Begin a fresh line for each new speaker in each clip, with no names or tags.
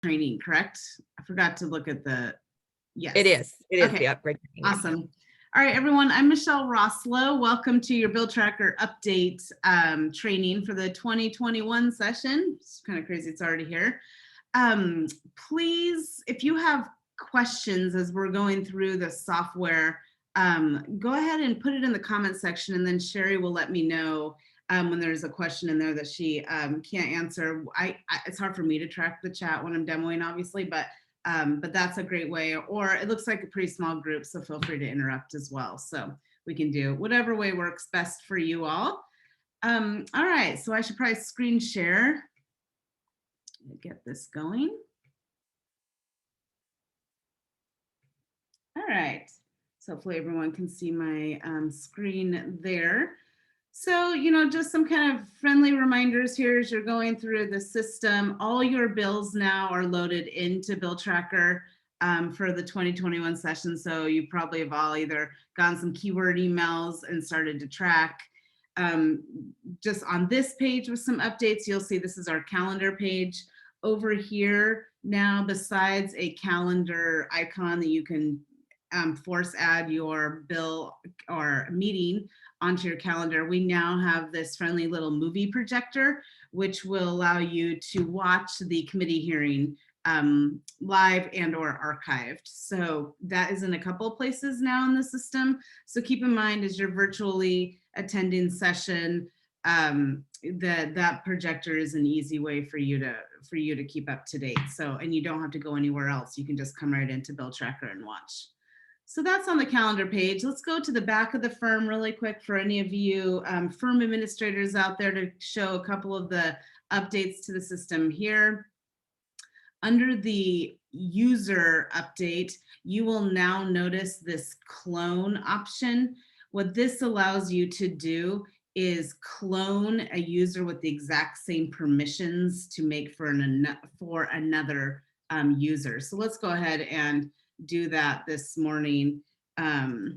training, correct? I forgot to look at the, yes.
It is
Okay,
the upgrade training.
awesome. All right, everyone, I'm Michele Rossolo. Welcome to your BillTracker update training for the 2021 session. It's kind of crazy, it's already here. Please, if you have questions as we're going through the software, go ahead and put it in the comment section, and then Sherry will let me know when there's a question in there that she can't answer. It's hard for me to track the chat when I'm demoing, obviously, but that's a great way. Or it looks like a pretty small group, so feel free to interrupt as well. So we can do whatever way works best for you all. All right, so I should probably screen share. Get this going. All right, so hopefully everyone can see my screen there. So, just some kind of friendly reminders here as you're going through the system. All your bills now are loaded into BillTracker for the 2021 session. So you probably have all either gotten some keyword emails and started to track. Just on this page with some updates, you'll see this is our calendar page. Over here now, besides a calendar icon that you can force add your bill or meeting onto your calendar, we now have this friendly little movie projector, which will allow you to watch the committee hearing live and or archived. So that is in a couple of places now in the system. So keep in mind as you're virtually attending session, that projector is an easy way for you to keep up to date. So, and you don't have to go anywhere else. You can just come right into BillTracker and watch. So that's on the calendar page. Let's go to the back of the firm really quick for any of you firm administrators out there to show a couple of the updates to the system here. Under the user update, you will now notice this clone option. What this allows you to do is clone a user with the exact same permissions to make for another user. So let's go ahead and do that this morning. Rachel,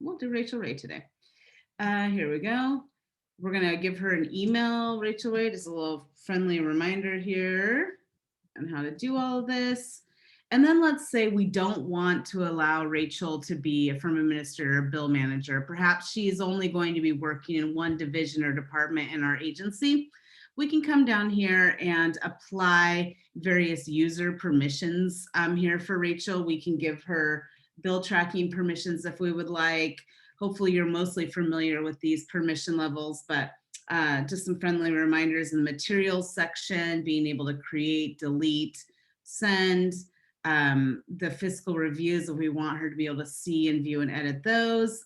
we'll do Rachel Ray today. Here we go. We're gonna give her an email, Rachel Ray, just a little friendly reminder here on how to do all of this. And then let's say we don't want to allow Rachel to be a firm administrator or bill manager. Perhaps she's only going to be working in one division or department in our agency. We can come down here and apply various user permissions here for Rachel. We can give her bill tracking permissions if we would like. Hopefully you're mostly familiar with these permission levels, but just some friendly reminders in the materials section, being able to create, delete, send, the fiscal reviews if we want her to be able to see and view and edit those.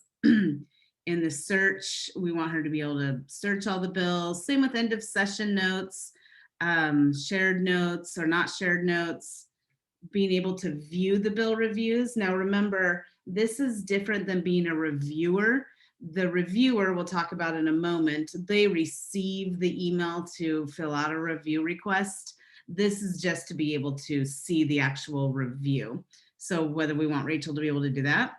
In the search, we want her to be able to search all the bills. Same with end of session notes, shared notes or not shared notes, being able to view the bill reviews. Now remember, this is different than being a reviewer. The reviewer, we'll talk about in a moment, they receive the email to fill out a review request. This is just to be able to see the actual review. So whether we want Rachel to be able to do that.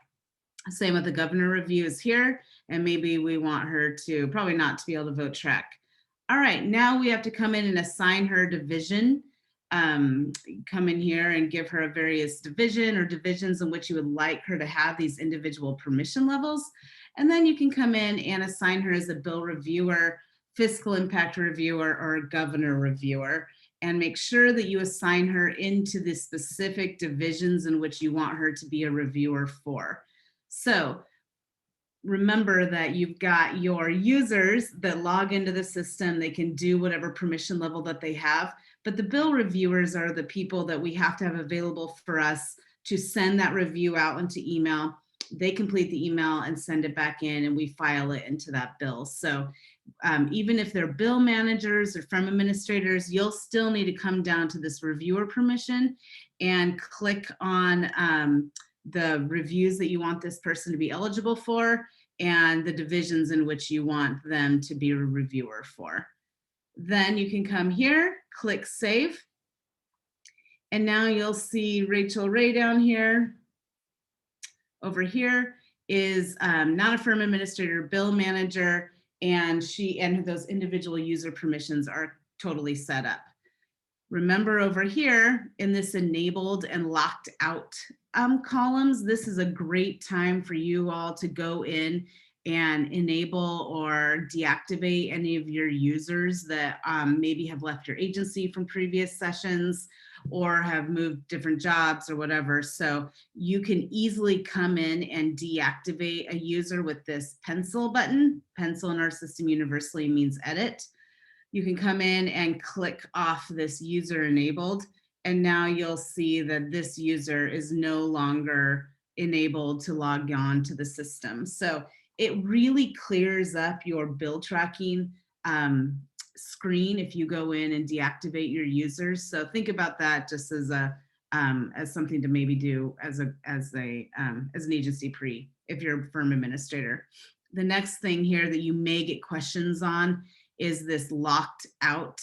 Same with the governor reviews here, and maybe we want her to, probably not to be able to vote track. All right, now we have to come in and assign her division. Come in here and give her a various division or divisions in which you would like her to have these individual permission levels. And then you can come in and assign her as a bill reviewer, fiscal impact reviewer, or a governor reviewer, and make sure that you assign her into the specific divisions in which you want her to be a reviewer for. So remember that you've got your users that log into the system. They can do whatever permission level that they have, but the bill reviewers are the people that we have to have available for us to send that review out into email. They complete the email and send it back in, and we file it into that bill. So even if they're bill managers or firm administrators, you'll still need to come down to this reviewer permission and click on the reviews that you want this person to be eligible for and the divisions in which you want them to be a reviewer for. Then you can come here, click save. And now you'll see Rachel Ray down here. Over here is not a firm administrator, bill manager, and she and those individual user permissions are totally set up. Remember over here in this enabled and locked out columns, this is a great time for you all to go in and enable or deactivate any of your users that maybe have left your agency from previous sessions or have moved different jobs or whatever. So you can easily come in and deactivate a user with this pencil button. Pencil in our system universally means edit. You can come in and click off this user enabled, and now you'll see that this user is no longer enabled to log on to the system. So it really clears up your bill tracking screen if you go in and deactivate your users. So think about that just as a as something to maybe do as an agency pre if you're a firm administrator. The next thing here that you may get questions on is this locked out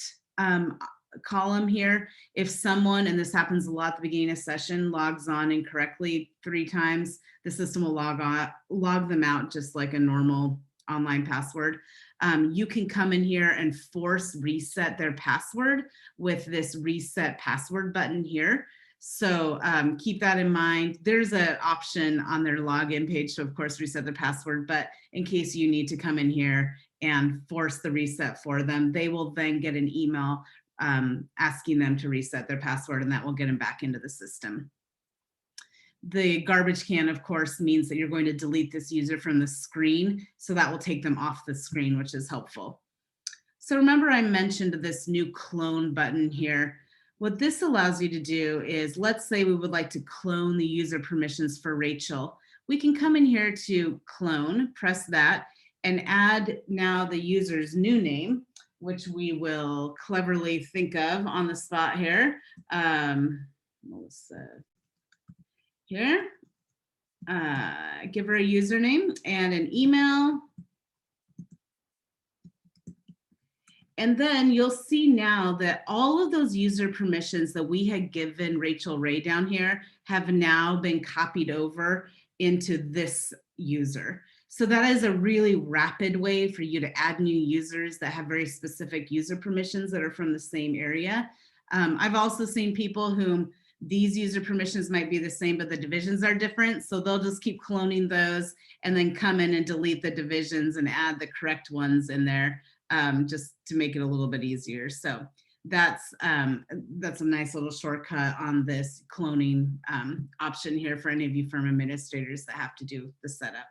column here. If someone, and this happens a lot at the beginning of session, logs on incorrectly 3 times, the system will log them out just like a normal online password. You can come in here and force reset their password with this reset password button here. So keep that in mind. There's an option on their login page to, of course, reset the password, but in case you need to come in here and force the reset for them, they will then get an email asking them to reset their password, and that will get them back into the system. The garbage can, of course, means that you're going to delete this user from the screen, so that will take them off the screen, which is helpful. So remember I mentioned this new clone button here. What this allows you to do is, let's say we would like to clone the user permissions for Rachel. We can come in here to clone, press that, and add now the user's new name, which we will cleverly think of on the spot here. Melissa here. Give her a username and an email. And then you'll see now that all of those user permissions that we had given Rachel Ray down here have now been copied over into this user. So that is a really rapid way for you to add new users that have very specific user permissions that are from the same area. I've also seen people whom these user permissions might be the same, but the divisions are different. So they'll just keep cloning those and then come in and delete the divisions and add the correct ones in there. Just to make it a little bit easier. So that's a nice little shortcut on this cloning option here for any of you firm administrators that have to do the setup.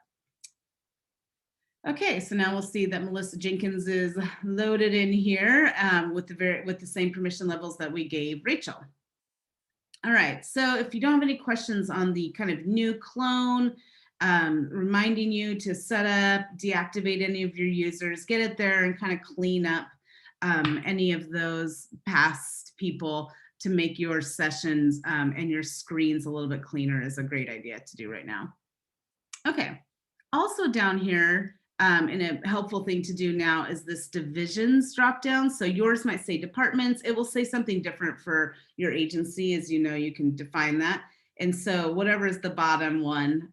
Okay, so now we'll see that Melissa Jenkins is loaded in here with the same permission levels that we gave Rachel. All right, so if you don't have any questions on the kind of new clone, reminding you to set up, deactivate any of your users, get it there and kind of clean up any of those past people to make your sessions and your screens a little bit cleaner is a great idea to do right now. Okay, also down here, and a helpful thing to do now is this divisions drop down. So yours might say departments. It will say something different for your agency. As you know, you can define that. And so whatever is the bottom one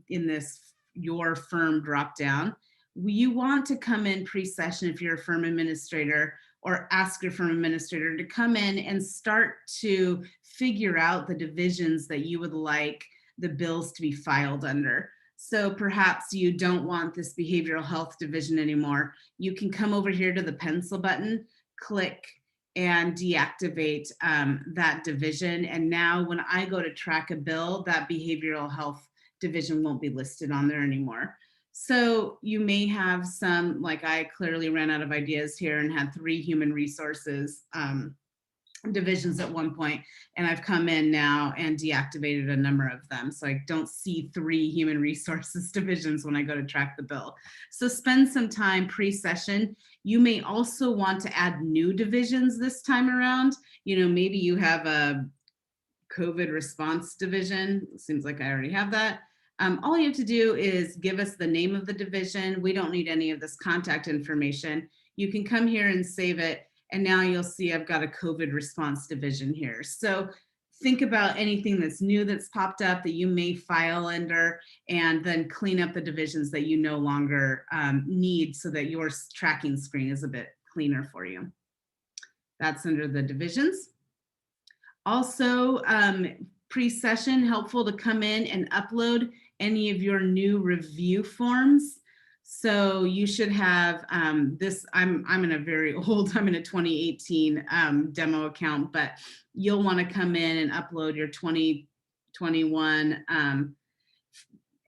in this your firm drop down, you want to come in pre-session if you're a firm administrator, or ask your firm administrator to come in and start to figure out the divisions that you would like the bills to be filed under. So perhaps you don't want this behavioral health division anymore. You can come over here to the pencil button, click, and deactivate that division. And now when I go to track a bill, that behavioral health division won't be listed on there anymore. So you may have some, like I clearly ran out of ideas here and had 3 human resources divisions at one point, and I've come in now and deactivated a number of them. So I don't see 3 human resources divisions when I go to track the bill. So spend some time pre-session. You may also want to add new divisions this time around. You know, maybe you have a COVID response division. It seems like I already have that. All you have to do is give us the name of the division. We don't need any of this contact information. You can come here and save it. And now you'll see I've got a COVID response division here. So think about anything that's new that's popped up that you may file under, and then clean up the divisions that you no longer need so that your tracking screen is a bit cleaner for you. That's under the divisions. Also, pre-session, helpful to come in and upload any of your new review forms. So you should have this, I'm in a very old, I'm in a 2018 demo account, but you'll want to come in and upload your 2021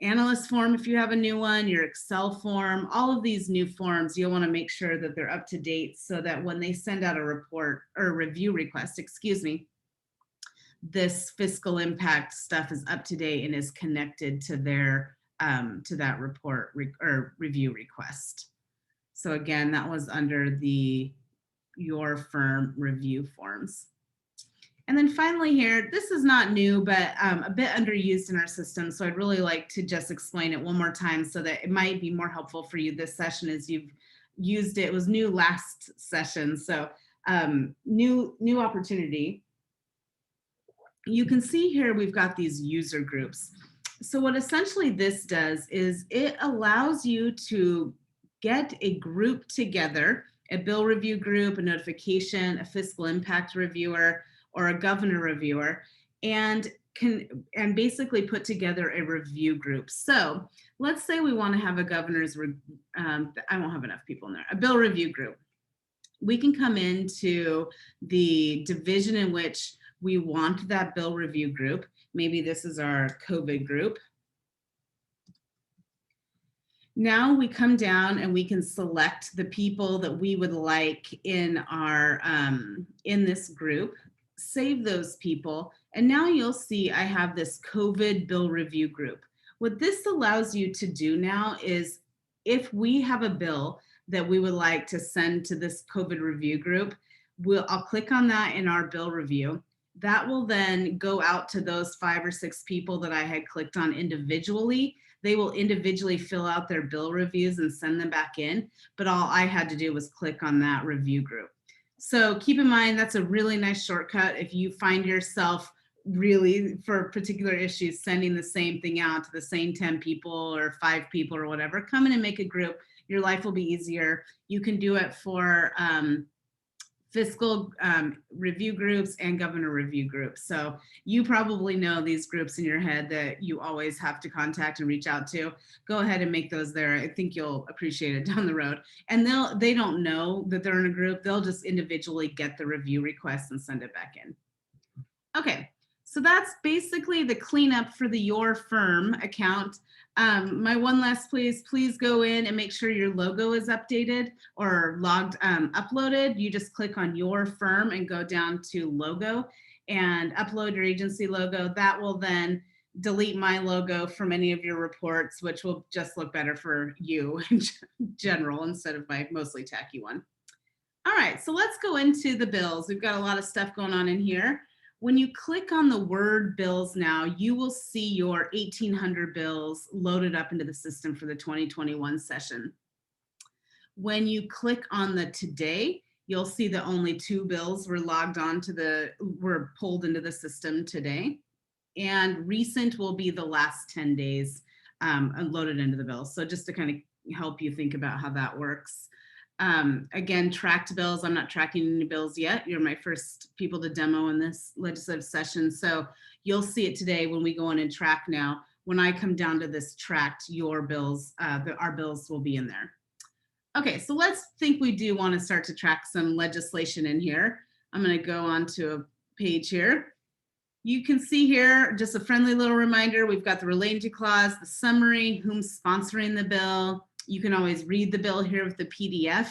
analyst form if you have a new one, your Excel form, all of these new forms, you'll want to make sure that they're up to date so that when they send out a report or a review request, excuse me, this fiscal impact stuff is up to date and is connected to their to that report or review request. So again, that was under the your firm review forms. And then finally here, this is not new, but a bit underused in our system. So I'd really like to just explain it one more time so that it might be more helpful for you this session as you've used it. It was new last session. So new opportunity. You can see here we've got these user groups. So what essentially this does is it allows you to get a group together, a bill review group, a notification, a fiscal impact reviewer, or a governor reviewer, and basically put together a review group. So let's say we want to have a governor's, I won't have enough people in there, a bill review group. We can come into the division in which we want that bill review group. Maybe this is our COVID group. Now we come down and we can select the people that we would like in our in this group, save those people, and now you'll see I have this COVID bill review group. What this allows you to do now is if we have a bill that we would like to send to this COVID review group, I'll click on that in our bill review. That will then go out to those 5 or 6 people that I had clicked on individually. They will individually fill out their bill reviews and send them back in, but all I had to do was click on that review group. So keep in mind, that's a really nice shortcut. If you find yourself really, for particular issues, sending the same thing out to the same 10 people or 5 people or whatever, come in and make a group. Your life will be easier. You can do it for fiscal review groups and governor review groups. So you probably know these groups in your head that you always have to contact and reach out to. Go ahead and make those there. I think you'll appreciate it down the road. And they don't know that they're in a group. They'll just individually get the review request and send it back in. Okay, so that's basically the cleanup for the Your Firm account. My one last please go in and make sure your logo is updated or uploaded. You just click on Your Firm and go down to logo and upload your agency logo. That will then delete my logo from any of your reports, which will just look better for you in general instead of my mostly tacky one. All right, so let's go into the bills. We've got a lot of stuff going on in here. When you click on the word bills now, you will see your 1,800 bills loaded up into the system for the 2021 session. When you click on the today, you'll see that only 2 bills were were pulled into the system today. And recent will be the last 10 days loaded into the bills. So just to kind of help you think about how that works. Again, tracked bills, I'm not tracking any bills yet. You're my first people to demo in this legislative session. So you'll see it today when we go in and track now. When I come down to this tracked your bills, our bills will be in there. Okay, so let's think we do want to start to track some legislation in here. I'm going to go on to a page here. You can see here, just a friendly little reminder, we've got the relating to clause, the summary, who's sponsoring the bill. You can always read the bill here with the PDF.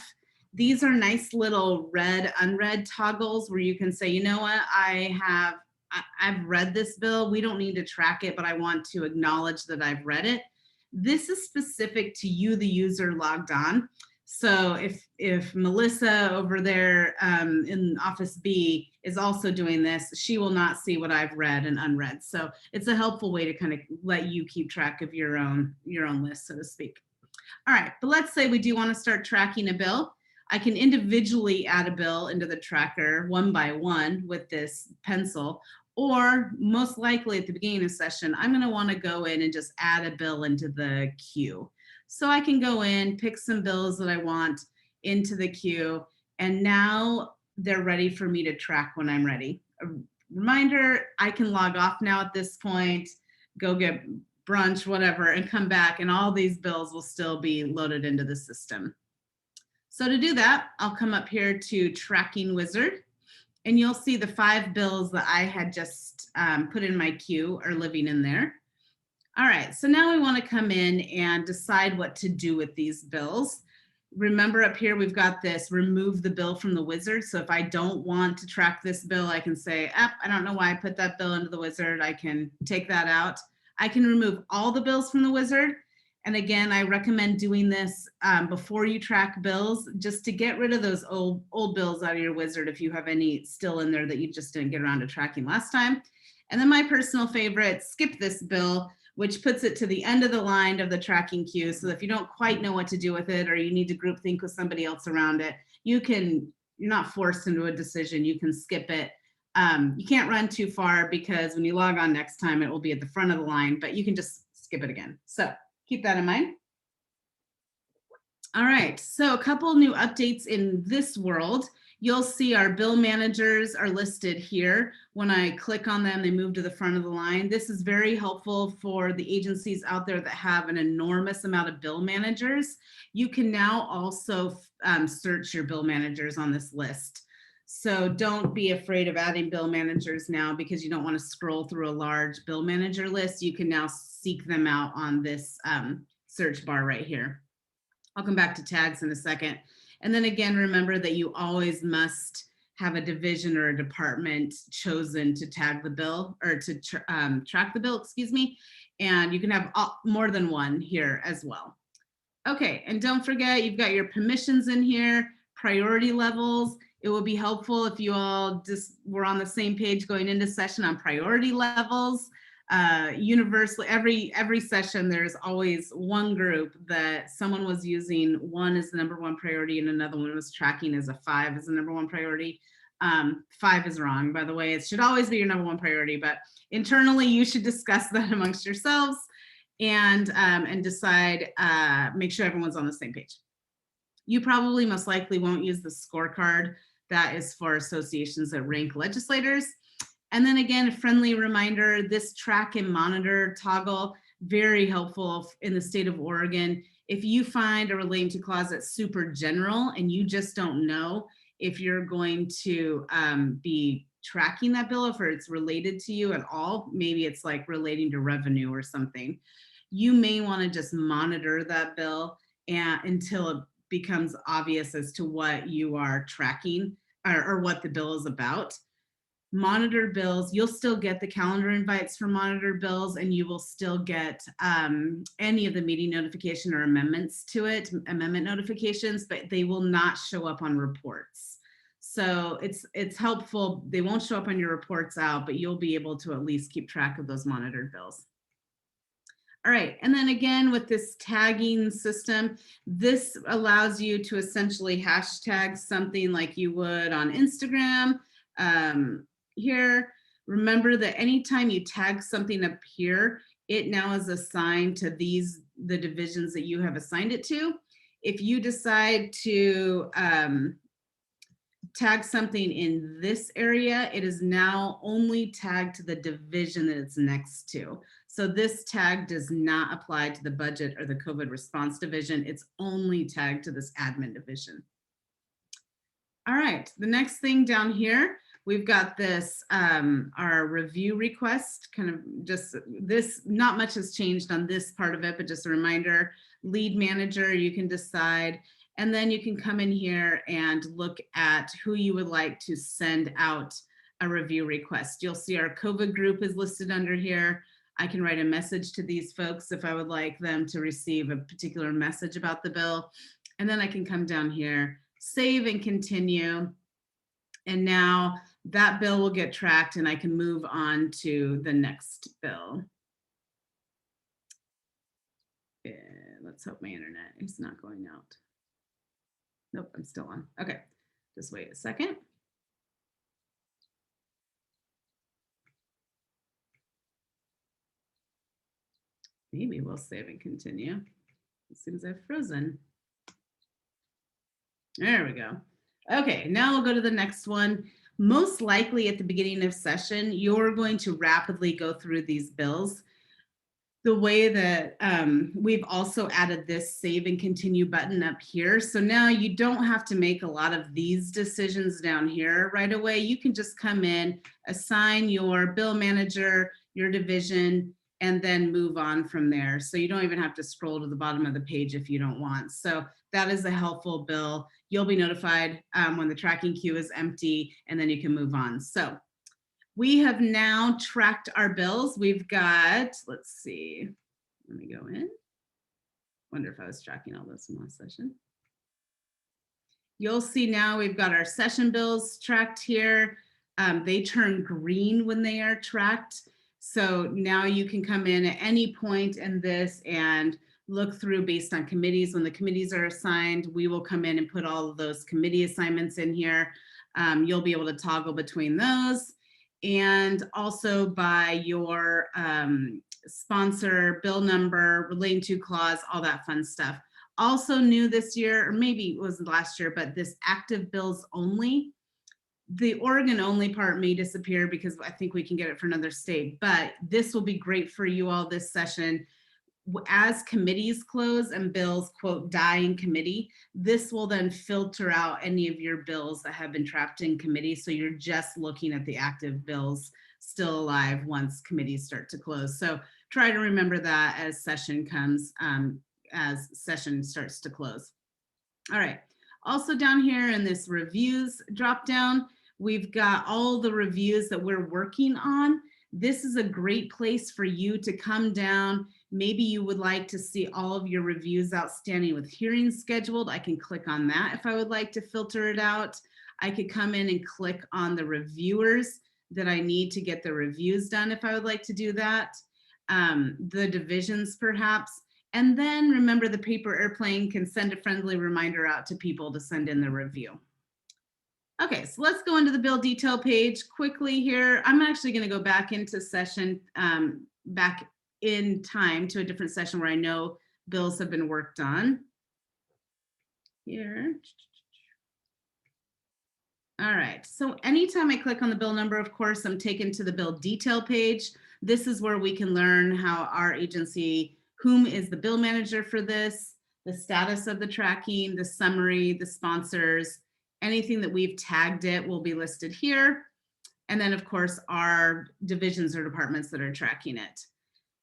These are nice little read, unread toggles where you can say, you know what, I've read this bill. We don't need to track it, but I want to acknowledge that I've read it. This is specific to you, the user logged on. So if Melissa over there in Office B is also doing this, she will not see what I've read and unread. So it's a helpful way to kind of let you keep track of your own list, so to speak. All right, but let's say we do want to start tracking a bill. I can individually add a bill into the tracker one by one with this pencil, or most likely at the beginning of the session, I'm going to want to go in and just add a bill into the queue. So I can go in, pick some bills that I want into the queue, and now they're ready for me to track when I'm ready. A reminder, I can log off now at this point, go get brunch, whatever, and come back, and all these bills will still be loaded into the system. So to do that, I'll come up here to Tracking Wizard, and you'll see the 5 bills that I had just put in my queue are living in there. All right, so now we want to come in and decide what to do with these bills. Remember up here, we've got this remove the bill from the wizard. So if I don't want to track this bill, I can say, I don't know why I put that bill into the wizard. I can take that out. I can remove all the bills from the wizard. And again, I recommend doing this before you track bills, just to get rid of those old bills out of your wizard if you have any still in there that you just didn't get around to tracking last time. And then my personal favorite, skip this bill, which puts it to the end of the line of the tracking queue. So if you don't quite know what to do with it, or you need to group think with somebody else around it, you're not forced into a decision. You can skip it. You can't run too far, because when you log on next time, it will be at the front of the line, but you can just skip it again. So keep that in mind. All right, so a couple new updates in this world. You'll see our bill managers are listed here. When I click on them, they move to the front of the line. This is very helpful for the agencies out there that have an enormous amount of bill managers. You can now also search your bill managers on this list. So don't be afraid of adding bill managers now, because you don't want to scroll through a large bill manager list. You can now seek them out on this search bar right here. I'll come back to tags in a second. And then again, remember that you always must have a division or a department chosen to tag the bill, or to track the bill, excuse me. And you can have more than one here as well. Okay, and don't forget, you've got your permissions in here, priority levels. It would be helpful if you all just were on the same page going into session on priority levels. Universally, every session, there's always one group that someone was using 1 as the #1 priority, and another one was tracking as a 5 as the #1 priority. 5 is wrong, by the way. It should always be your #1 priority, but internally you should discuss that amongst yourselves and decide, make sure everyone's on the same page. You probably most likely won't use the scorecard. That is for associations that rank legislators. And then again, a friendly reminder, this track and monitor toggle, very helpful in the state of Oregon. If you find a relating to clause that's super general and you just don't know if you're going to be tracking that bill, if it's related to you at all, maybe it's like relating to revenue or something, you may want to just monitor that bill until it becomes obvious as to what you are tracking, or what the bill is about. Monitored bills, you'll still get the calendar invites for monitored bills, and you will still get any of the meeting notification or amendments to it, amendment notifications, but they will not show up on reports. So it's helpful. They won't show up on your reports out, but you'll be able to at least keep track of those monitored bills. All right, and then again, with this tagging system, this allows you to essentially hashtag something like you would on Instagram. Here, remember that anytime you tag something up here, it now is assigned to the divisions that you have assigned it to. If you decide to tag something in this area, it is now only tagged to the division that it's next to. So this tag does not apply to the budget or the COVID response division. It's only tagged to this admin division. All right, the next thing down here, we've got this, our review request, kind of just this, not much has changed on this part of it, but just a reminder, lead manager, you can decide, and then you can come in here and look at who you would like to send out a review request. You'll see our COVID group is listed under here. I can write a message to these folks if I would like them to receive a particular message about the bill. And then I can come down here, save and continue. And now that bill will get tracked and I can move on to the next bill. Yeah, let's hope my internet is not going out. Nope, I'm still on. Okay, just wait a second. Maybe we'll save and continue as soon as I've frozen. There we go. Okay, now we'll go to the next one. Most likely at the beginning of session, you're going to rapidly go through these bills. The way that we've also added this save and continue button up here. So now you don't have to make a lot of these decisions down here right away. You can just come in, assign your bill manager, your division, and then move on from there. So you don't even have to scroll to the bottom of the page if you don't want. So that is a helpful bill. You'll be notified when the tracking queue is empty, and then you can move on. So we have now tracked our bills. We've got, let's see, let me go in. Wonder if I was tracking all this in last session. You'll see now we've got our session bills tracked here. They turn green when they are tracked. So now you can come in at any point in this and look through based on committees. When the committees are assigned, we will come in and put all of those committee assignments in here. You'll be able to toggle between those. And also by your sponsor, bill number, relating to clause, all that fun stuff. Also new this year, or maybe it was last year, but this active bills only. The Oregon only part may disappear because I think we can get it for another state, but this will be great for you all this session. As committees close and bills, quote, die in committee, this will then filter out any of your bills that have been trapped in committee. So you're just looking at the active bills still alive once committees start to close. So try to remember that as session comes, as session starts to close. All right. Also down here in this reviews drop down, we've got all the reviews that we're working on. This is a great place for you to come down. Maybe you would like to see all of your reviews outstanding with hearings scheduled. I can click on that if I would like to filter it out. I could come in and click on the reviewers that I need to get the reviews done if I would like to do that. The divisions perhaps. And then remember, the paper airplane can send a friendly reminder out to people to send in the review. Okay, so let's go into the bill detail page quickly here. I'm actually going to go back into session, back in time to a different session where I know bills have been worked on. Here. All right, so anytime I click on the bill number, of course, I'm taken to the bill detail page. This is where we can learn how our agency, whom is the bill manager for this, the status of the tracking, the summary, the sponsors, anything that we've tagged it will be listed here. And then of course, our divisions or departments that are tracking it.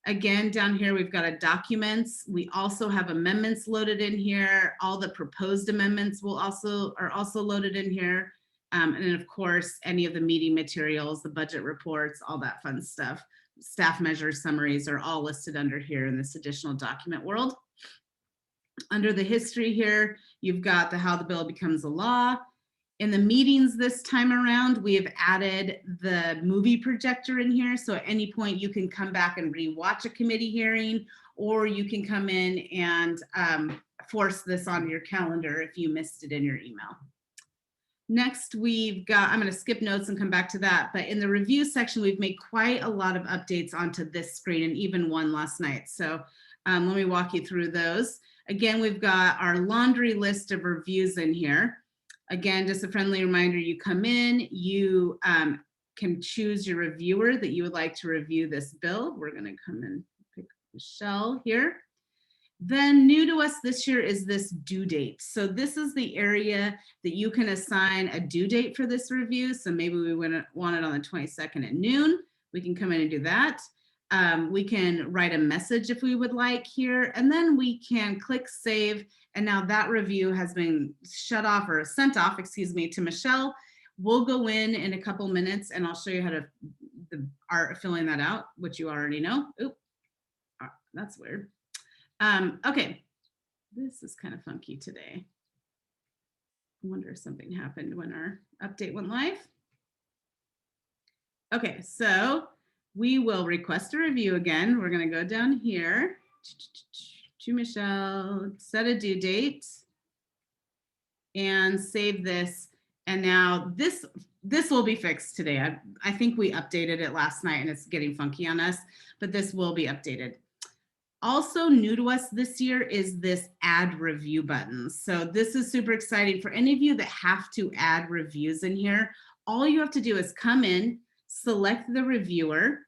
Again, down here, we've got a documents. We also have amendments loaded in here. All the proposed amendments are also loaded in here. And then of course, any of the meeting materials, the budget reports, all that fun stuff. Staff measures, summaries are all listed under here in this additional document world. Under the history here, you've got the how the bill becomes a law. In the meetings this time around, we have added the movie projector in here. So at any point you can come back and rewatch a committee hearing, or you can come in and force this on your calendar if you missed it in your email. Next, we've got, I'm going to skip notes and come back to that, but in the review section, we've made quite a lot of updates onto this screen and even one last night. So let me walk you through those. Again, we've got our laundry list of reviews in here. Again, just a friendly reminder, you come in, you can choose your reviewer that you would like to review this bill. We're going to come and pick Michele here. Then new to us this year is this due date. So this is the area that you can assign a due date for this review. So maybe we want it on the 22nd at noon. We can come in and do that. We can write a message if we would like here, and then we can click save. And now that review has been shut off or sent off, excuse me, to Michele. We'll go in a couple minutes and I'll show you how to art filling that out, which you already know. Oop, that's weird. Okay, this is kind of funky today. I wonder if something happened when our update went live. Okay, so we will request a review again. We're going to go down here to Michele, set a due date, and save this. And now this will be fixed today. I think we updated it last night and it's getting funky on us, but this will be updated. Also new to us this year is this add review button. So this is super exciting for any of you that have to add reviews in here. All you have to do is come in, select the reviewer,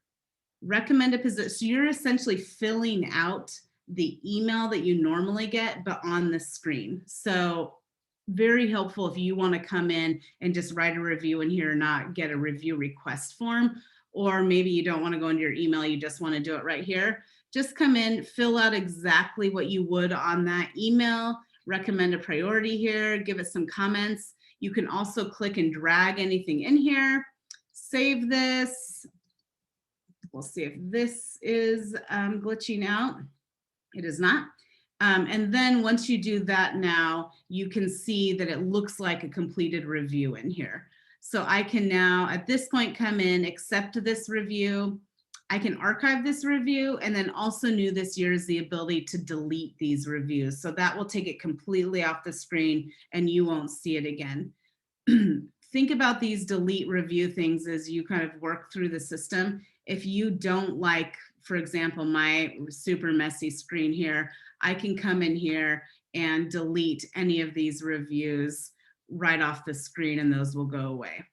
recommend a position. So you're essentially filling out the email that you normally get, but on the screen. So very helpful if you want to come in and just write a review in here, not get a review request form, or maybe you don't want to go into your email, you just want to do it right here. Just come in, fill out exactly what you would on that email, recommend a priority here, give it some comments. You can also click and drag anything in here, save this. We'll see if this is glitching out. It is not. And then once you do that now, you can see that it looks like a completed review in here. So I can now, at this point, come in, accept this review. I can archive this review, and then also new this year is the ability to delete these reviews. So that will take it completely off the screen and you won't see it again. Think about these delete review things as you kind of work through the system. If you don't like, for example, my super messy screen here, I can come in here and delete any of these reviews right off the screen and those will go away.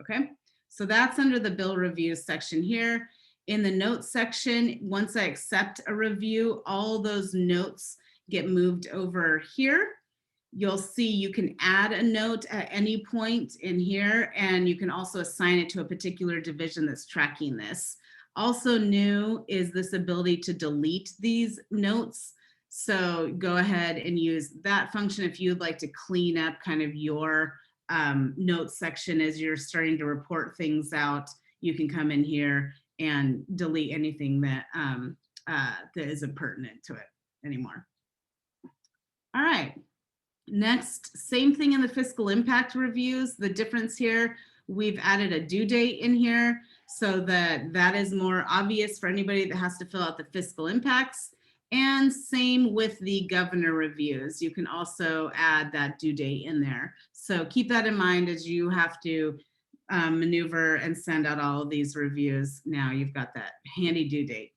Okay, so that's under the bill reviews section here. In the notes section, once I accept a review, all those notes get moved over here. You'll see you can add a note at any point in here, and you can also assign it to a particular division that's tracking this. Also new is this ability to delete these notes. So go ahead and use that function if you'd like to clean up kind of your notes section as you're starting to report things out. You can come in here and delete anything that that isn't pertinent to it anymore. All right. Next, same thing in the fiscal impact reviews. The difference here, we've added a due date in here so that that is more obvious for anybody that has to fill out the fiscal impacts. And same with the governor reviews. You can also add that due date in there. So keep that in mind as you have to maneuver and send out all of these reviews. Now you've got that handy due date.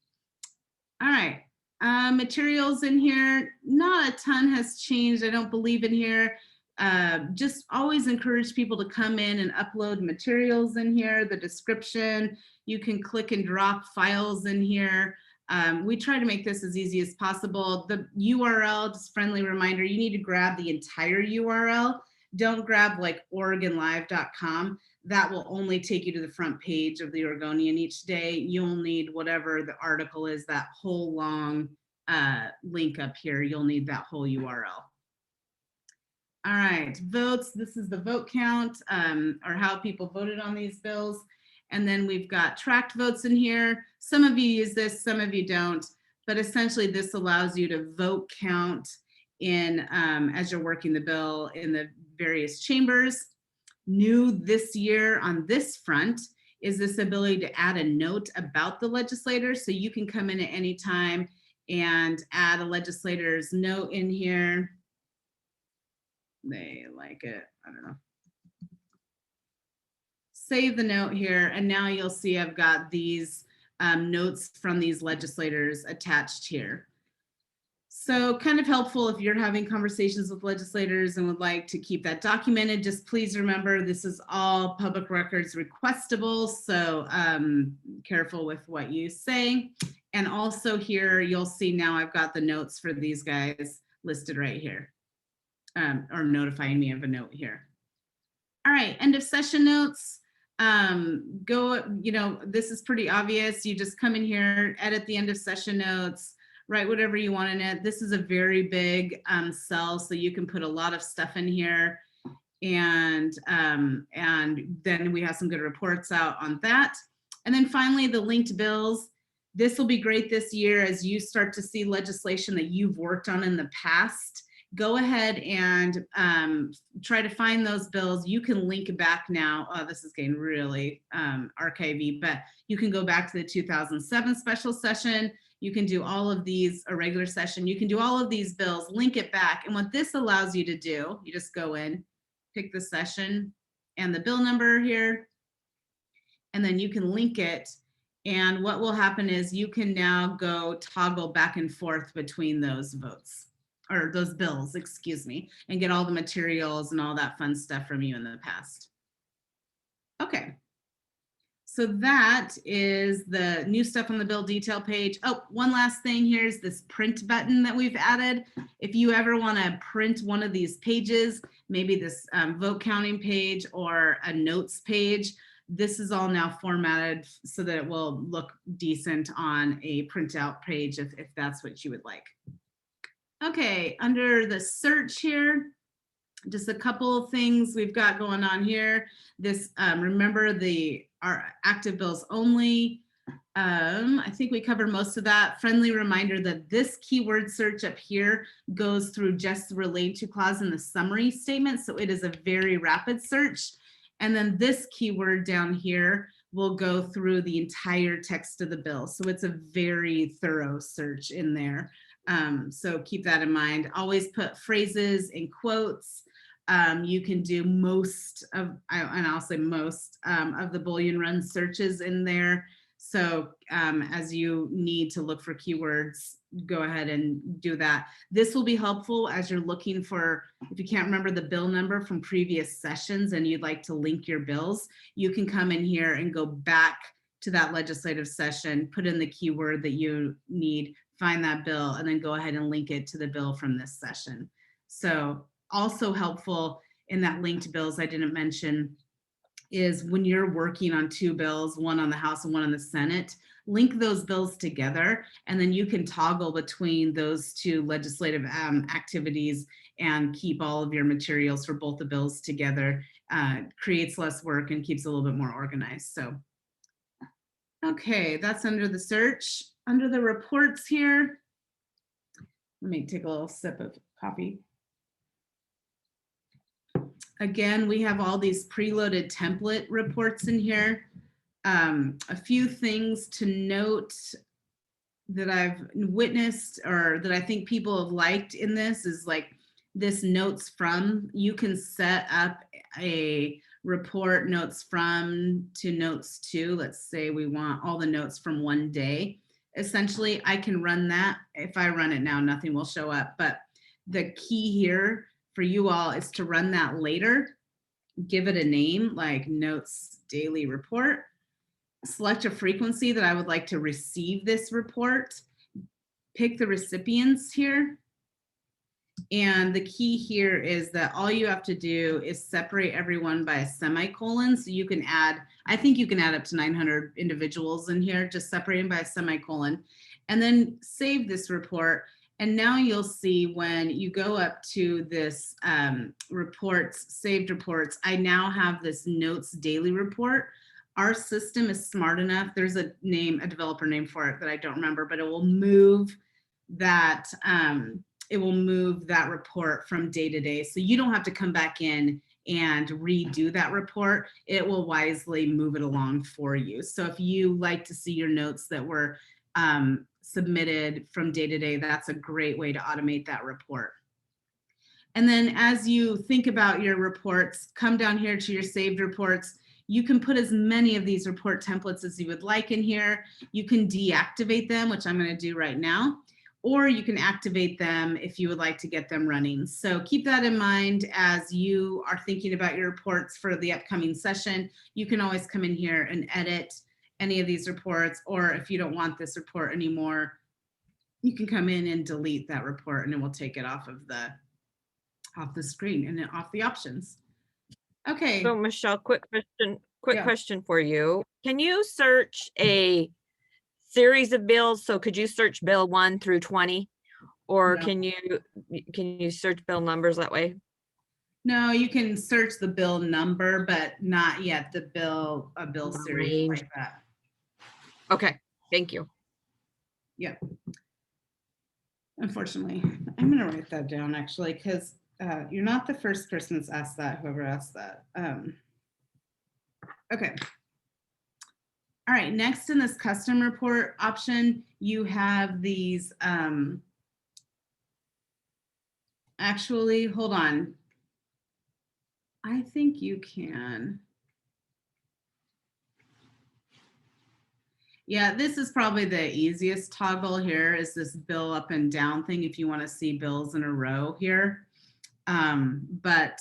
All right. Materials in here, not a ton has changed, I don't believe, in here. Just always encourage people to come in and upload materials in here, the description. You can click and drop files in here. We try to make this as easy as possible. The URL, just friendly reminder, you need to grab the entire URL. Don't grab like OregonLive.com. That will only take you to the front page of the Oregonian each day. You'll need whatever the article is, that whole long link up here. You'll need that whole URL. All right, votes. This is the vote count or how people voted on these bills. And then we've got tracked votes in here. Some of you use this, some of you don't. But essentially this allows you to vote count in as you're working the bill in the various chambers. New this year on this front is this ability to add a note about the legislator. So you can come in at any time and add a legislator's note in here. They like it, I don't know. Save the note here, and now you'll see I've got these notes from these legislators attached here. So kind of helpful if you're having conversations with legislators and would like to keep that documented. Just please remember this is all public records requestable, so careful with what you say. And also here you'll see now I've got the notes for these guys listed right here, or notifying me of a note here. All right, end of session notes. This is pretty obvious. You just come in here, edit the end of session notes, write whatever you want in it. This is a very big cell, so you can put a lot of stuff in here. And then we have some good reports out on that. And then finally, the linked bills. This will be great this year as you start to see legislation that you've worked on in the past. Go ahead and try to find those bills. You can link back now. Oh, this is getting really archivy, but you can go back to the 2007 special session. You can do all of these, a regular session. You can do all of these bills, link it back. And what this allows you to do, you just go in, pick the session and the bill number here, and then you can link it And what will happen is you can now go toggle back and forth between those votes, or those bills, excuse me, and get all the materials and all that fun stuff from you in the past. Okay. So that is the new stuff on the bill detail page. Oh, one last thing, here's this print button that we've added. If you ever want to print one of these pages, maybe this vote counting page or a notes page, this is all now formatted so that it will look decent on a printout page if that's what you would like. Okay, under the search here, just a couple of things we've got going on here. This, remember our active bills only. I think we covered most of that. Friendly reminder that this keyword search up here goes through just the relate to clause in the summary statement. So it is a very rapid search. And then this keyword down here will go through the entire text of the bill. So it's a very thorough search in there. So keep that in mind. Always put phrases in quotes. You can do most of, and I'll say most of the Boolean run searches in there. So as you need to look for keywords, go ahead and do that. This will be helpful as you're looking for, if you can't remember the bill number from previous sessions and you'd like to link your bills, you can come in here and go back to that legislative session, put in the keyword that you need, find that bill, and then go ahead and link it to the bill from this session. So also helpful in that linked bills I didn't mention is when you're working on two bills, one on the House and one on the Senate, link those bills together, and then you can toggle between those two legislative activities and keep all of your materials for both the bills together. Creates less work and keeps a little bit more organized. So, okay, that's under the search. Under the reports here, let me take a little sip of coffee. Again, we have all these preloaded template reports in here. A few things to note that I've witnessed or that I think people have liked in this is like this notes from. You can set up a report notes from to notes to. Let's say we want all the notes from one day. Essentially, I can run that. If I run it now, nothing will show up. But the key here for you all is to run that later, give it a name like notes daily report, select a frequency that I would like to receive this report, pick the recipients here. And the key here is that all you have to do is separate everyone by a semicolon. So you can add, I think you can add up to 900 individuals in here, just separating by a semicolon, and then save this report. And now you'll see when you go up to this reports, saved reports, I now have this notes daily report. Our system is smart enough. There's a name, a developer name for it that I don't remember, but it will move that report from day to day. So you don't have to come back in and redo that report. It will wisely move it along for you. So if you like to see your notes that were submitted from day to day, that's a great way to automate that report. And then as you think about your reports, come down here to your saved reports. You can put as many of these report templates as you would like in here. You can deactivate them, which I'm going to do right now, or you can activate them if you would like to get them running. So keep that in mind as you are thinking about your reports for the upcoming session. You can always come in here and edit any of these reports, or if you don't want this report anymore, you can come in and delete that report and it will take it off the screen and off the options. Okay.
So Michelle, quick question for you. Can you search a series of bills? So could you search bill 1 through 20, or
No.
can you search bill numbers that way?
No, you can search the bill number, but not yet the bill series like that.
Okay, thank you.
Yeah. Unfortunately, I'm going to write that down actually, because you're not the first person that's asked that, whoever asked that. Okay. All right, next in this custom report option, you have these, actually, hold on. I think you can. Yeah, this is probably the easiest toggle here is this bill up and down thing if you want to see bills in a row here. But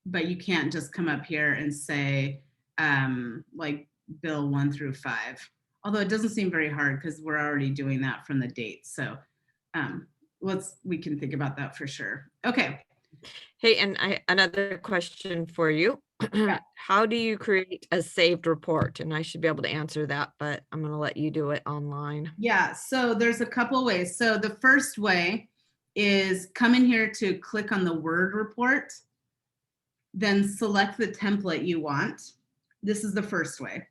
you can't just come up here and say like bill 1 through 5. Although it doesn't seem very hard because we're already doing that from the date. So we can think about that for sure. Okay.
Hey, and another question for you.
Yeah.
How do you create a saved report? And I should be able to answer that, but I'm going to let you do it online.
Yeah, so there's a couple ways. So the first way is come in here to click on the Word report, then select the template you want. This is the first way.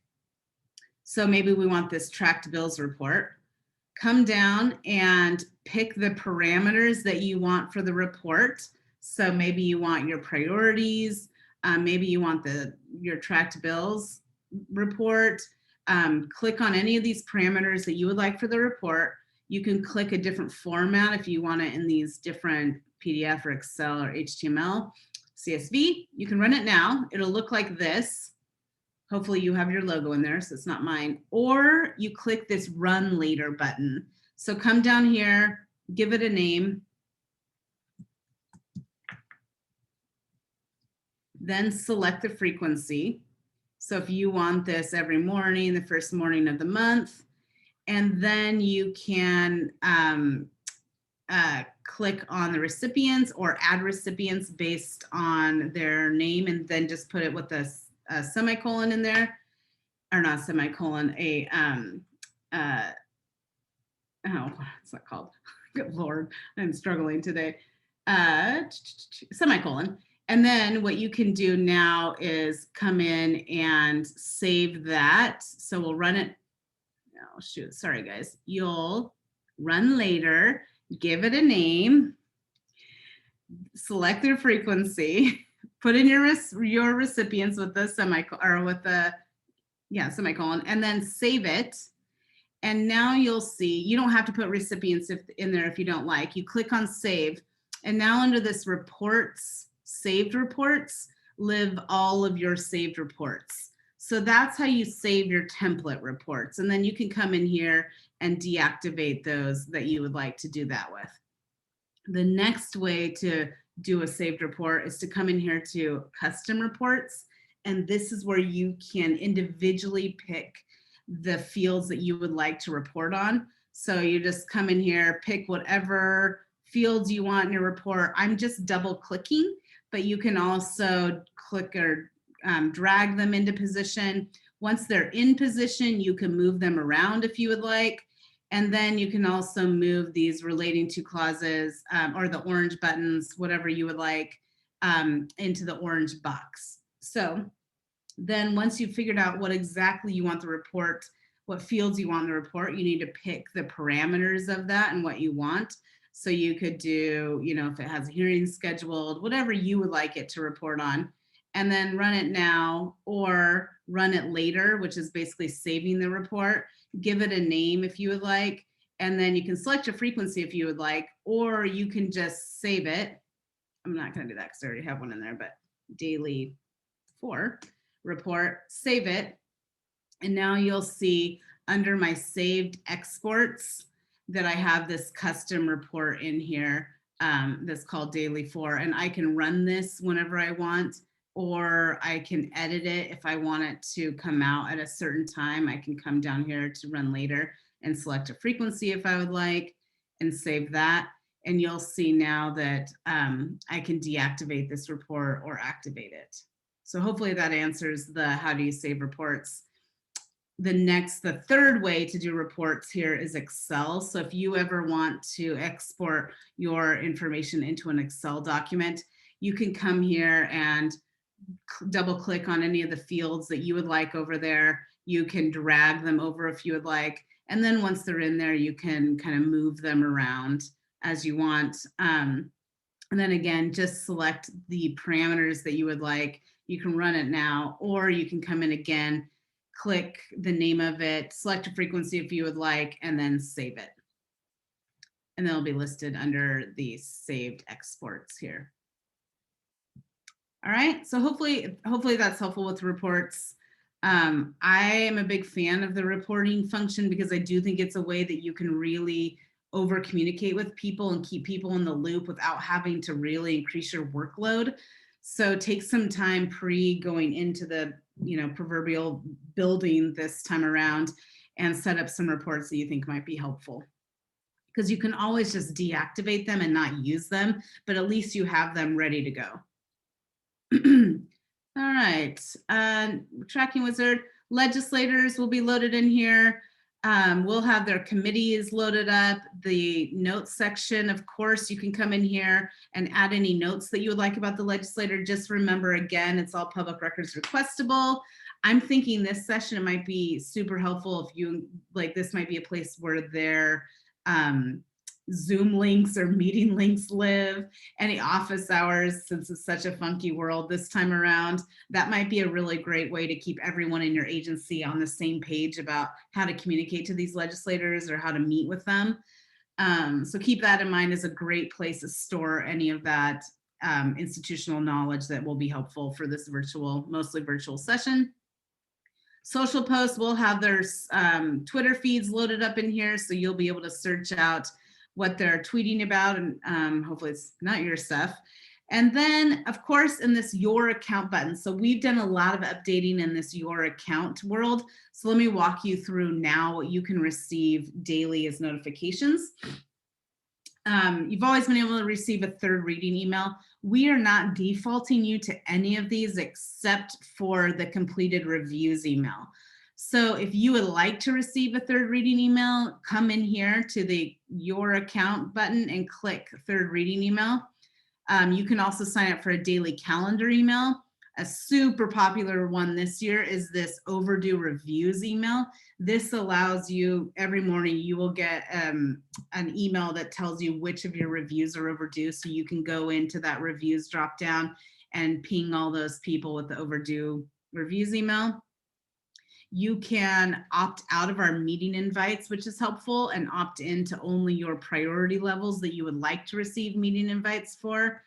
So maybe we want this tracked bills report. Come down and pick the parameters that you want for the report. So maybe you want your priorities, maybe you want your tracked bills report. Click on any of these parameters that you would like for the report. You can click a different format if you want it in these different PDF or Excel or HTML, CSV. You can run it now. It'll look like this. Hopefully you have your logo in there, so it's not mine. Or you click this Run Later button. So come down here, give it a name, then select the frequency. So if you want this every morning, the first morning of the month, and then you can click on the recipients or add recipients based on their name, and then just put it with a semicolon in there, or not semicolon, what's that called? Good Lord, I'm struggling today. Semicolon. And then what you can do now is come in and save that. So we'll run it. Oh, shoot. Sorry, guys. You'll run later, give it a name, select their frequency, put in your recipients with the semicolon, or with the, semicolon, and then save it. And now you'll see, you don't have to put recipients in there if you don't like. You click on save. And now under this reports, saved reports, live all of your saved reports. So that's how you save your template reports. And then you can come in here and deactivate those that you would like to do that with. The next way to do a saved report is to come in here to custom reports. And this is where you can individually pick the fields that you would like to report on. So you just come in here, pick whatever fields you want in your report. I'm just double clicking, but you can also click or drag them into position. Once they're in position, you can move them around if you would like. And then you can also move these relating to clauses or the orange buttons, whatever you would like, into the orange box. So then once you've figured out what exactly you want the report, what fields you want in the report, you need to pick the parameters of that and what you want. So you could do, if it has a hearing scheduled, whatever you would like it to report on, and then run it now or run it later, which is basically saving the report. Give it a name if you would like, and then you can select a frequency if you would like, or you can just save it. I'm not going to do that because I already have one in there, but daily 4 report, save it. And now you'll see under my saved exports that I have this custom report in here that's called daily 4. And I can run this whenever I want, or I can edit it if I want it to come out at a certain time. I can come down here to run later and select a frequency if I would like and save that. And you'll see now that I can deactivate this report or activate it. So hopefully that answers the how do you save reports. The third way to do reports here is Excel. So if you ever want to export your information into an Excel document, you can come here and double click on any of the fields that you would like over there. You can drag them over if you would like. And then once they're in there, you can kind of move them around as you want. And then again, just select the parameters that you would like. You can run it now, or you can come in again, click the name of it, select a frequency if you would like, and then save it. And they'll be listed under the saved exports here. All right, so hopefully that's helpful with reports. I am a big fan of the reporting function because I do think it's a way that you can really over communicate with people and keep people in the loop without having to really increase your workload. So take some time pre going into the, proverbial building this time around and set up some reports that you think might be helpful. Because you can always just deactivate them and not use them, but at least you have them ready to go. All right, tracking wizard, legislators will be loaded in here. We'll have their committees loaded up. The notes section, of course, you can come in here and add any notes that you would like about the legislator. Just remember, again, it's all public records requestable. I'm thinking this session might be super helpful if you, like, this might be a place where their Zoom links or meeting links live, any office hours, since it's such a funky world this time around. That might be a really great way to keep everyone in your agency on the same page about how to communicate to these legislators or how to meet with them. So keep that in mind as a great place to store any of that institutional knowledge that will be helpful for this mostly virtual session. Social posts will have their Twitter feeds loaded up in here, so you'll be able to search out what they're tweeting about, and hopefully it's not your stuff. And then, of course, in this Your Account button. So we've done a lot of updating in this Your Account world. So let me walk you through now what you can receive daily as notifications. You've always been able to receive a third reading email. We are not defaulting you to any of these except for the completed reviews email. So if you would like to receive a third reading email, come in here to the Your Account button and click third reading email. You can also sign up for a daily calendar email. A super popular one this year is this overdue reviews email. This allows you, every morning you will get an email that tells you which of your reviews are overdue. So you can go into that reviews drop down and ping all those people with the overdue reviews email. You can opt out of our meeting invites, which is helpful, and opt into only your priority levels that you would like to receive meeting invites for.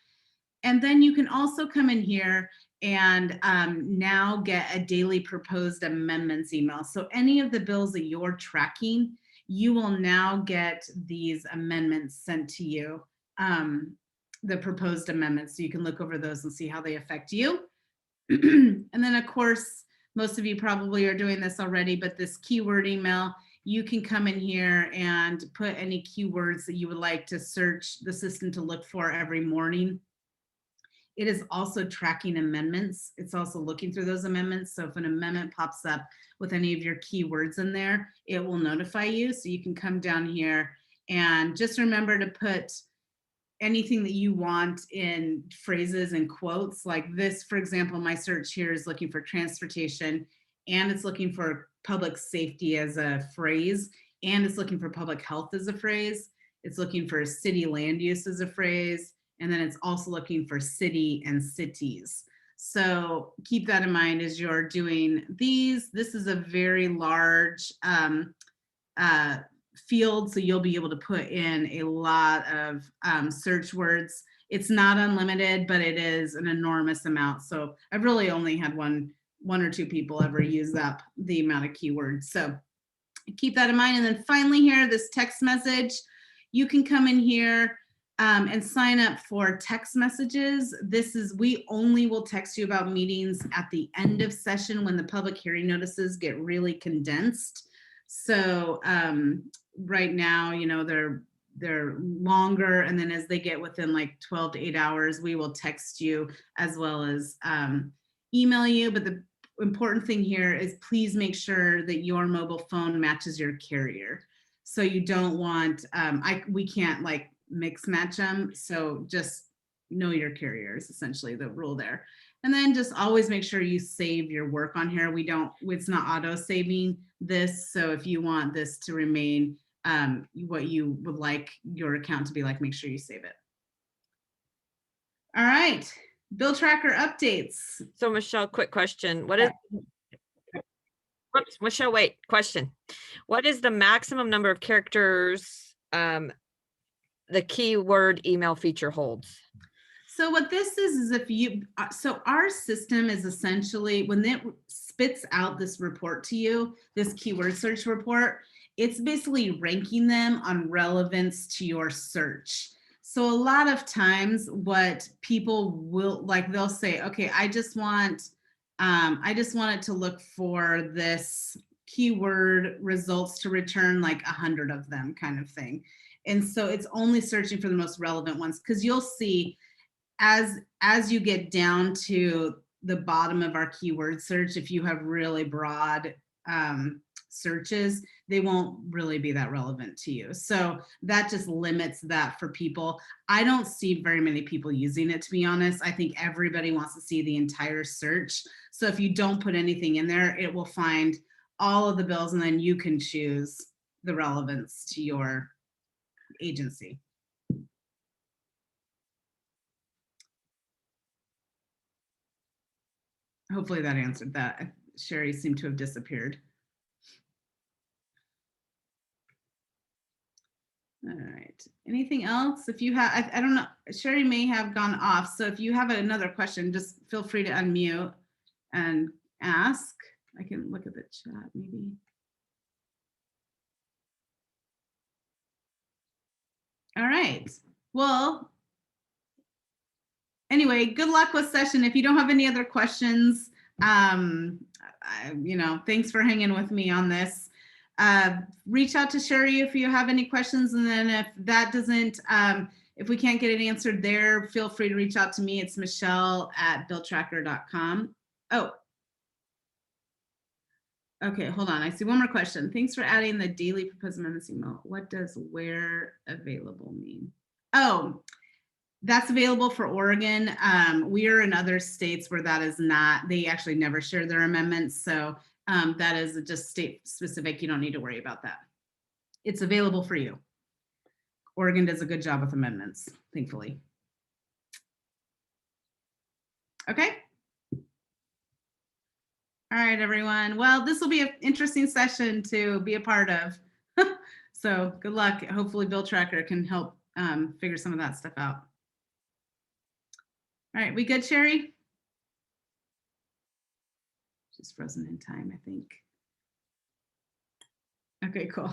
And then you can also come in here and now get a daily proposed amendments email. So any of the bills that you're tracking, you will now get these amendments sent to you, the proposed amendments. So you can look over those and see how they affect you. And then, of course, most of you probably are doing this already, but this keyword email, you can come in here and put any keywords that you would like to search the system to look for every morning. It is also tracking amendments. It's also looking through those amendments. So if an amendment pops up with any of your keywords in there, it will notify you. So you can come down here and just remember to put anything that you want in phrases and quotes. Like this, for example, my search here is looking for transportation, and it's looking for public safety as a phrase, and it's looking for public health as a phrase. It's looking for city land use as a phrase. And then it's also looking for city and cities. So keep that in mind as you're doing these. This is a very large field, so you'll be able to put in a lot of search words. It's not unlimited, but it is an enormous amount. So I've really only had one or two people ever use up the amount of keywords. So keep that in mind. And then finally here, this text message, you can come in here and sign up for text messages. We only will text you about meetings at the end of session when the public hearing notices get really condensed. So right now, they're longer, and then as they get within like 12 to 8 hours, we will text you as well as email you. But the important thing here is please make sure that your mobile phone matches your carrier. So you don't want, we can't like mix match them. So just know your carrier is essentially the rule there. And then just always make sure you save your work on here. It's not auto saving this. So if you want this to remain what you would like your account to be like, make sure you save it. All right, BillTracker updates.
So Michele, quick question. Michele, wait, question. What is the maximum number of characters the keyword email feature holds?
So what this is if you, so our system is essentially, when it spits out this report to you, this keyword search report, it's basically ranking them on relevance to your search. So a lot of times what people will, like, they'll say, okay, I just want it to look for this keyword results to return like 100 of them kind of thing. And so it's only searching for the most relevant ones, because you'll see as you get down to the bottom of our keyword search, if you have really broad searches, they won't really be that relevant to you. So that just limits that for people. I don't see very many people using it, to be honest. I think everybody wants to see the entire search. So if you don't put anything in there, it will find all of the bills, and then you can choose the relevance to your agency. Hopefully that answered that. Sherry seemed to have disappeared. All right. Anything else? If you have, I don't know, Sherry may have gone off. So if you have another question, just feel free to unmute and ask. I can look at the chat maybe. All right. Well, anyway, good luck with session. If you don't have any other questions, thanks for hanging with me on this. Reach out to Sherry if you have any questions, and then if that doesn't, if we can't get it answered there, feel free to reach out to me. It's Michele@BillTracker.com. Oh, okay, hold on. I see one more question. Thanks for adding the daily proposed amendments email. What does where available mean? Oh, that's available for Oregon. We are in other states where that is not, they actually never share their amendments. So that is just state specific. You don't need to worry about that. It's available for you. Oregon does a good job with amendments, thankfully. Okay. All right, everyone. Well, this will be an interesting session to be a part of. So good luck. Hopefully BillTracker can help figure some of that stuff out. All right, we good, Sherry? Just frozen in time, I think. Okay, cool.